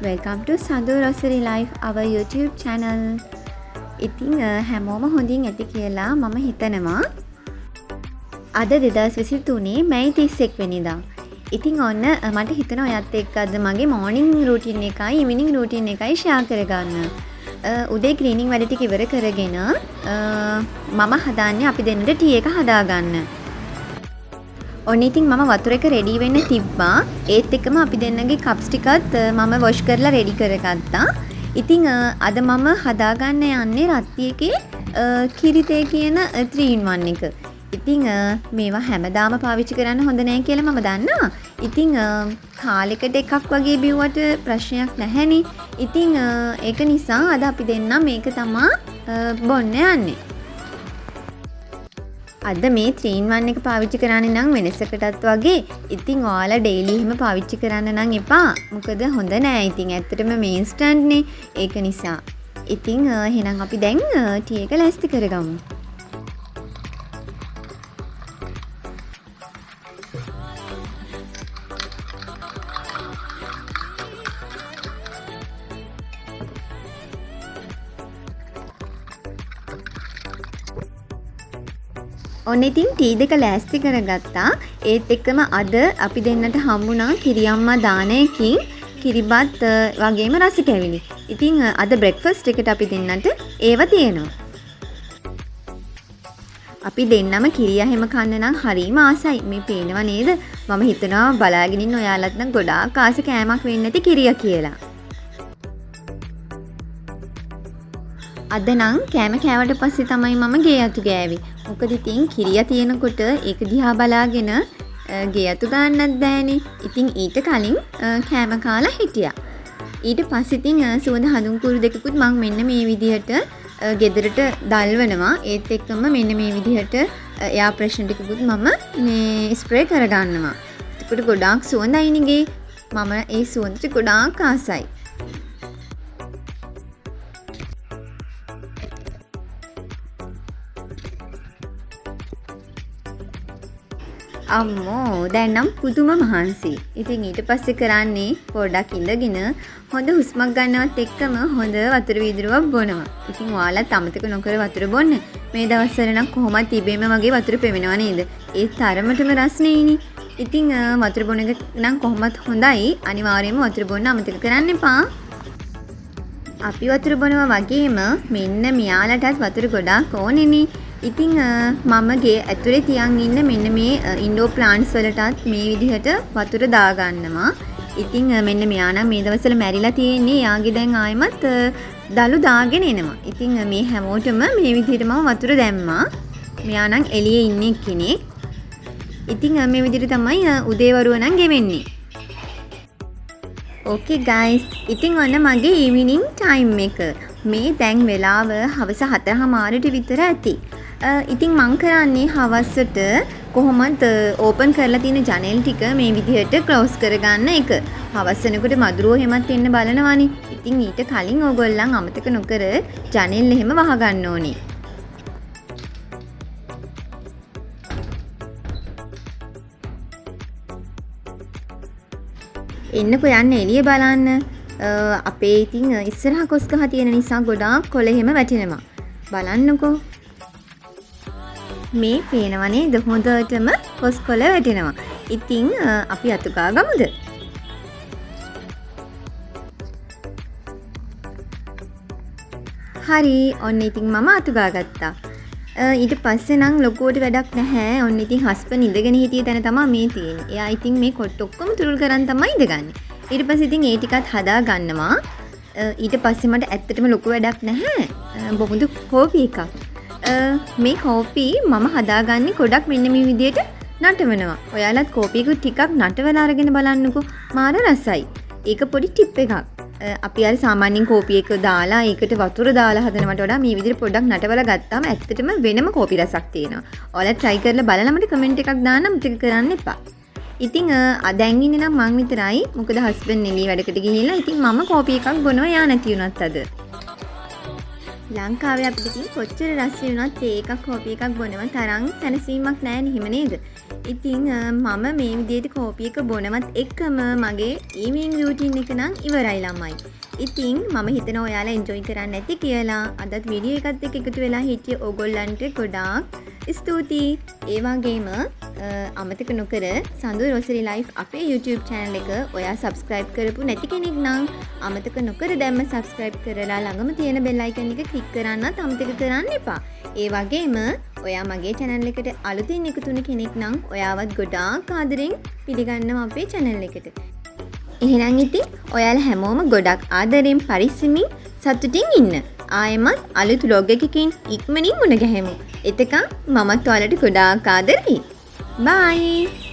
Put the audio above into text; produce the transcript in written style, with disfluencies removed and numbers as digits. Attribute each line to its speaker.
Speaker 1: Welcome to sandu rosare life our YouTube channel. ඉතින් හැමෝම හොඳින් ඇති කියලා මම හිතනවා. අද 2023 මැයි 31 වෙනිදා. ඉතින් ඔන්න මට හිතෙනවා ඔයත් එක්ක අද මගේ morning routine එකයි evening routine එකයි share කරගන්න. උදේ cleaning වැඩ ටික ඉවර කරගෙන මම හදාන්නේ අපි දෙන්නට ටී එක හදාගන්න. ඔන්න ඉතින් මම වතුර එක රෙඩි වෙන්න තිබ්බා. ඒත් එක්කම අපි දෙන්නගේ කප්ස් ටිකත් මම වොෂ් කරලා රෙඩි කරගත්තා. ඉතින් අද මම හදාගන්න යන්නේ රත්තියකේ කිරිතේ කියන 3-in-1 එක. ඉතින් මේවා හැමදාම පාවිච්චි කරන්න හොඳ නැහැ කියලා මම දන්නවා. ඉතින් කාලෙකට එකක් වගේ බිව්වට ප්‍රශ්නයක් නැහැනේ. ඉතින් ඒක නිසා අද අපි දෙන්න මේක තමයි බොන්න යන්නේ. අද මේ 3-in-1 එක පාවිච්චි කරන්නේ නම් වෙනසකටත් වගේ. ඉතින් ඔයාලා ඩේලි එහෙම පාවිච්චි කරන්න නම් එපා. මොකද හොඳ නෑ. ඉතින් ඇත්තටම මේ ඉන්ස්ටන්ට් නේ. ඒක නිසා. ඉතින් එහෙනම් අපි දැන් ටී එක ලෑස්ති කරගමු. ඔන්න ඉතින් ටී දෙක ලෑස්ති කරගත්තා. ඒත් එක්කම අද අපි දෙන්නට හම්බුණා කිරියම්මා දානයකින් කිරිබත් වගේම රස කැවිලි. ඉතින් අද බ්‍රෙක්ෆාස්ට් එකට අපි දෙන්නට ඒව තියෙනවා. අපි දෙන්නම කිරියා හැම කන්න නම් හරිම ආසයි. මේ පේනව නේද? මම හිතනවා බලාගෙන ඉන්න ඔයාලත් නම් ගොඩාක් ආස කෑමක් වෙන්න ඇති කිරියා කියලා. අද නම් කෑම කෑවට පස්සේ තමයි මම ගේ අතු ගෑවේ. මොකද ඉතින් කිරියා තියෙනකොට ඒක දිහා බලාගෙන ගේ අතු ගන්නත් බෑනේ. ඉතින් ඊට කලින් කෑම කාලා හිටියා. ඊට පස්සේ ඉතින් සුවඳ හඳුන් කුරු දෙකකුත් මම මෙන්න මේ විදිහට ගෙදරට දල්වනවා. ඒත් එක්කම මෙන්න මේ විදිහට එයා ප්‍රෙෂර් ටිකකුත් මම මේ ස්ප්‍රේ කරගන්නවා. ඒකට ගොඩාක් සුවඳයිනේ ගේ. මම ඒ සුවඳට ගොඩාක් ආසයි. අම්මෝ දැන් නම් පුදුම මහන්සි. ඉතින් ඊට පස්සේ කරන්නේ පොඩ්ඩක් ඉඳගෙන හොඳ හුස්මක් ගන්නවත් එක්කම හොඳ වතුර වීදුරුවක් බොනවා. ඉතින් ඔයාලත් අමතක නොකර වතුර බොන්න. මේ දවස්වල නම් කොහොමද තිබෙම වගේ වතුර පෙවෙනව නේද? ඒ තරමටම රස්නේයිනේ. ඉතින් වතුර බොන එක නම් කොහොමත් හොඳයි. අනිවාර්යයෙන්ම වතුර බොන්න අමතක කරන්න එපා. අපි වතුර බොනවා වගේම මෙන්න මෙයාලටත් වතුර ගොඩාක් ඕනේනේ. ඉතින් මම ගේ ඇතුලේ තියන් ඉන්න මෙන්න මේ ඉන්ඩෝර් ප්ලාන්ට්ස් වලටත් මේ විදිහට වතුර දාගන්නවා. ඉතින් මෙන්න මෙයා නම් මේ දවස්වල මැරිලා තියෙන්නේ. යාගේ දැන් ආයෙමත් දලු දාගෙන එනවා. ඉතින් මේ හැමෝටම මේ විදිහට මම වතුර දැම්මා. මෙයා නම් එළියේ ඉන්නේ කෙනෙක්. ඉතින් මේ විදිහට තමයි උදේවරුව නම් ගෙවෙන්නේ. ඕකේ ගයිස්. ඉතින් ඔන්න මගේ ඊවිනිං ටයිම් එක. මේ දැන් වෙලාව හවස 7:00 විතර ඇති. ඉතින් මං කරන්නේ හවසට කොහොමද ඕපන් කරලා තියෙන ජනෙල් ටික මේ විදිහට ක්ලෝස් කරගන්න එක. හවස වෙනකොට මදුරුවෝ හැමත් එන්න බලනවානේ. ඉතින් ඊට කලින් ඕගොල්ලන් අමතක නොකර ජනෙල් එහෙම වහගන්න ඕනේ. එන්නකෝ යන්න එළිය බලන්න. අපේ ඉතින් ඉස්සරහ කොස් ගහ තියෙන නිසා ගොඩාක් කොළ එහෙම වැටෙනවා. බලන්නකෝ. මේ පේනව නේද? හොඳටම කොස් කොළ වැටෙනවා. ඉතින් අපි අතුගා ගමුද? හරි. ඔන්න ඉතින් මම අතුගා ගත්තා. ඊට පස්සේ නම් ලොකුවට වැඩක් නැහැ. ඔන්න ඉතින් හස්බන්ඩ් ඉඳගෙන හිටිය තැන තමයි මේ තියෙන්නේ. එයා ඉතින් මේ කොට්ට ඔක්කොම තුරුල් කරන් තමයි ඉඳගන්නේ. ඊට පස්සේ ඉතින් ඒ ටිකත් හදා ගන්නවා. ඊට පස්සේ මට ඇත්තටම ලොකු වැඩක් නැහැ. බොමුදු කෝපි එකක්. මේ කෝපි මම හදාගන්නේ ගොඩක් මෙන්න මේ විදිහට නටවනවා. ඔයාලත් කෝපි එක ටිකක් නටවලා අරගෙන බලන්නකෝ. මාර රසයි. ඒක පොඩි ටිප් එකක්. අපි අර සාමාන්‍යයෙන් කෝපි එක දාලා ඒකට වතුර දාලා හදනවට වඩා මේ විදිහට පොඩ්ඩක් නටවලා ගත්තාම ඇත්තටම වෙනම කෝපි රසක් තියෙනවා. ඔයාලා try කරලා බලලා මට කමෙන්ට් එකක් දාන්න අමතක කරන්න එපා. ඉතින් දැන් ඉන්නේ නම් මං විතරයි. මොකද හස්බන්ඩ් එළිය වැඩකට ගිහිල්ලා ඉතින් මම කෝපි එකක් බොනවා යා නැති වුණත් අද. ලංකාවේ අපිට ඉතින් කොච්චර රස්නේ වුණත් තේ එකක් කෝපි එකක් බොනව තරම් සැනසීමක් නැහැ නෙහිම නේද? ඉතින් මම මේ විදිහට කෝපි එක බොනවත් එක්කම මගේ ඊවිනිං රූටින් එක නම් ඉවරයි ළමයි. ඉතින් මම හිතනවා ඔයාලා එන්ජොයි කරන්න ඇති කියලා. අදත් වීඩියෝ එකත් එක්ක එකතු වෙලා හිටිය ඕගොල්ලන්ට ගොඩාක් ස්තුතියි. ඒ වගේම අමතක නොකර සඳු රොසරි ලයිෆ් අපේ YouTube channel එක ඔයා subscribe කරපු නැති කෙනෙක් නම් අමතක නොකර දැම්ම subscribe කරලා ළඟම තියෙන bell icon එක click කරන්නත් අමතක කරන්න එපා. ඒ වගේම ඔයා මගේ channel එකට අලුතින් එකතු වෙන කෙනෙක් නම් ඔයාවත් ගොඩාක් ආදරෙන් පිළිගන්නවා අපේ channel එකට. එහෙනම් ඉතින් ඔයාලා හැමෝම ගොඩක් ආදරෙන් පරිස්සමින් සතුටින් ඉන්න. ආයෙමත් අලුත් vlog එකකින් ඉක්මනින් මුණ ගැහෙමු. එතකන් මමත් ඔයාලට ගොඩාක් ආදරෙයි. Bye!